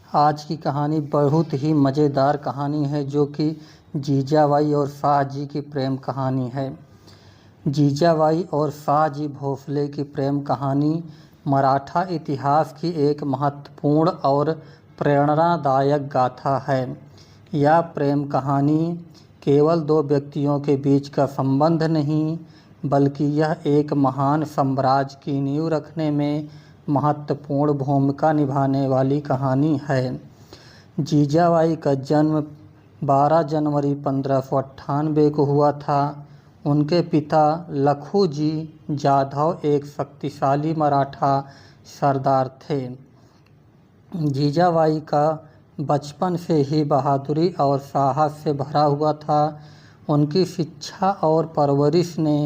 आज की कहानी बहुत ही मज़ेदार कहानी है जो कि जीजाबाई और शाहजी की प्रेम कहानी है। जीजाबाई और शाहजी भोसले की प्रेम कहानी मराठा इतिहास की एक महत्वपूर्ण और प्रेरणादायक गाथा है। यह प्रेम कहानी केवल दो व्यक्तियों के बीच का संबंध नहीं, बल्कि यह एक महान साम्राज्य की नींव रखने में महत्वपूर्ण भूमिका निभाने वाली कहानी है। जीजाबाई का जन्म 12 जनवरी 1598 को हुआ था। उनके पिता लखूजी जाधव एक शक्तिशाली मराठा सरदार थे। जीजाबाई का बचपन से ही बहादुरी और साहस से भरा हुआ था। उनकी शिक्षा और परवरिश ने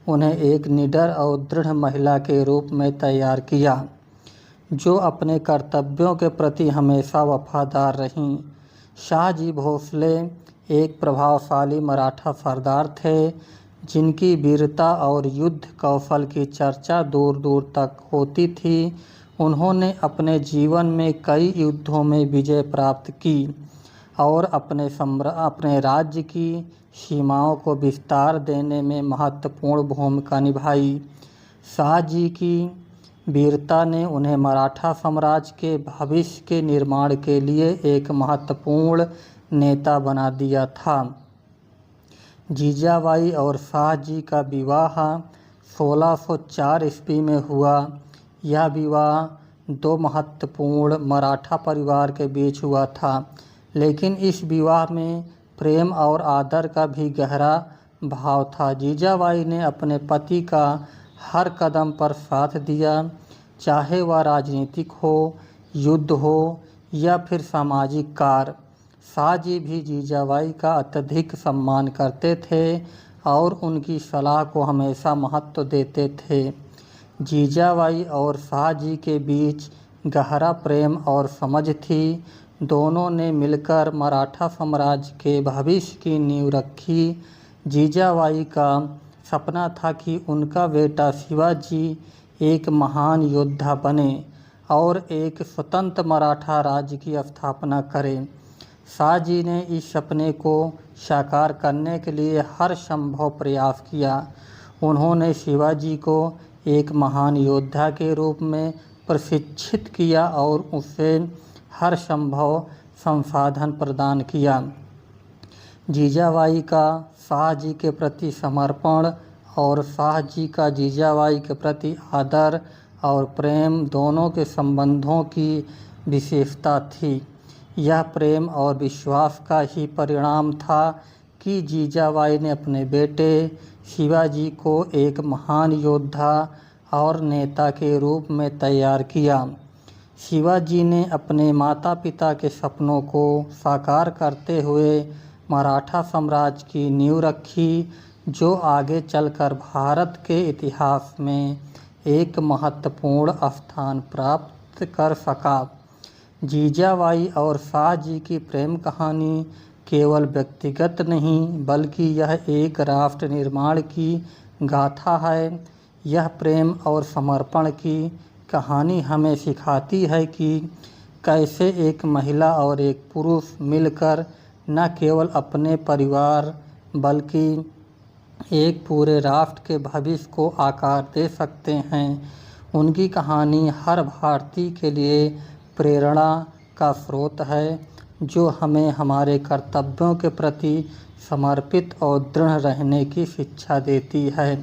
उन्हें एक निडर और दृढ़ महिला के रूप में तैयार किया, जो अपने कर्तव्यों के प्रति हमेशा वफादार रहीं। शाहजी भोसले एक प्रभावशाली मराठा सरदार थे, जिनकी वीरता और युद्ध कौशल की चर्चा दूर दूर तक होती थी। उन्होंने अपने जीवन में कई युद्धों में विजय प्राप्त की और अपने राज्य की सीमाओं को विस्तार देने में महत्वपूर्ण भूमिका निभाई। शाहजी की वीरता ने उन्हें मराठा साम्राज्य के भविष्य के निर्माण के लिए एक महत्वपूर्ण नेता बना दिया था। जीजाबाई और शाहजी का विवाह 1604 ईस्वी में हुआ। यह विवाह दो महत्वपूर्ण मराठा परिवार के बीच हुआ था, लेकिन इस विवाह में प्रेम और आदर का भी गहरा भाव था। जीजाबाई ने अपने पति का हर कदम पर साथ दिया, चाहे वह राजनीतिक हो, युद्ध हो या फिर सामाजिक कार्य। शाहजी भी जीजाबाई का अत्यधिक सम्मान करते थे और उनकी सलाह को हमेशा महत्व देते थे। जीजाबाई और शाहजी के बीच गहरा प्रेम और समझ थी। दोनों ने मिलकर मराठा साम्राज्य के भविष्य की नींव रखी। जीजाबाई का सपना था कि उनका बेटा शिवाजी एक महान योद्धा बने और एक स्वतंत्र मराठा राज्य की स्थापना करे। शाहजी ने इस सपने को साकार करने के लिए हर संभव प्रयास किया। उन्होंने शिवाजी को एक महान योद्धा के रूप में प्रशिक्षित किया और उसे हर संभव संसाधन प्रदान किया। जीजाबाई का शाहजी के प्रति समर्पण और शाहजी का जीजाबाई के प्रति आदर और प्रेम दोनों के संबंधों की विशेषता थी। यह प्रेम और विश्वास का ही परिणाम था कि जीजाबाई ने अपने बेटे शिवाजी को एक महान योद्धा और नेता के रूप में तैयार किया। शिवाजी ने अपने माता पिता के सपनों को साकार करते हुए मराठा साम्राज्य की नींव रखी, जो आगे चलकर भारत के इतिहास में एक महत्वपूर्ण स्थान प्राप्त कर सका। जीजाबाई और शाहजी की प्रेम कहानी केवल व्यक्तिगत नहीं, बल्कि यह एक राष्ट्र निर्माण की गाथा है। यह प्रेम और समर्पण की कहानी हमें सिखाती है कि कैसे एक महिला और एक पुरुष मिलकर न केवल अपने परिवार बल्कि एक पूरे राष्ट्र के भविष्य को आकार दे सकते हैं। उनकी कहानी हर भारतीय के लिए प्रेरणा का स्रोत है, जो हमें हमारे कर्तव्यों के प्रति समर्पित और दृढ़ रहने की शिक्षा देती है।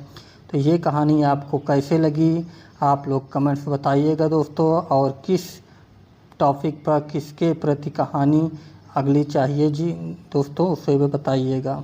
तो ये कहानी आपको कैसे लगी, आप लोग कमेंट्स बताइएगा दोस्तों, और किस टॉपिक पर किसके प्रति कहानी अगली चाहिए जी दोस्तों, उसे भी बताइएगा।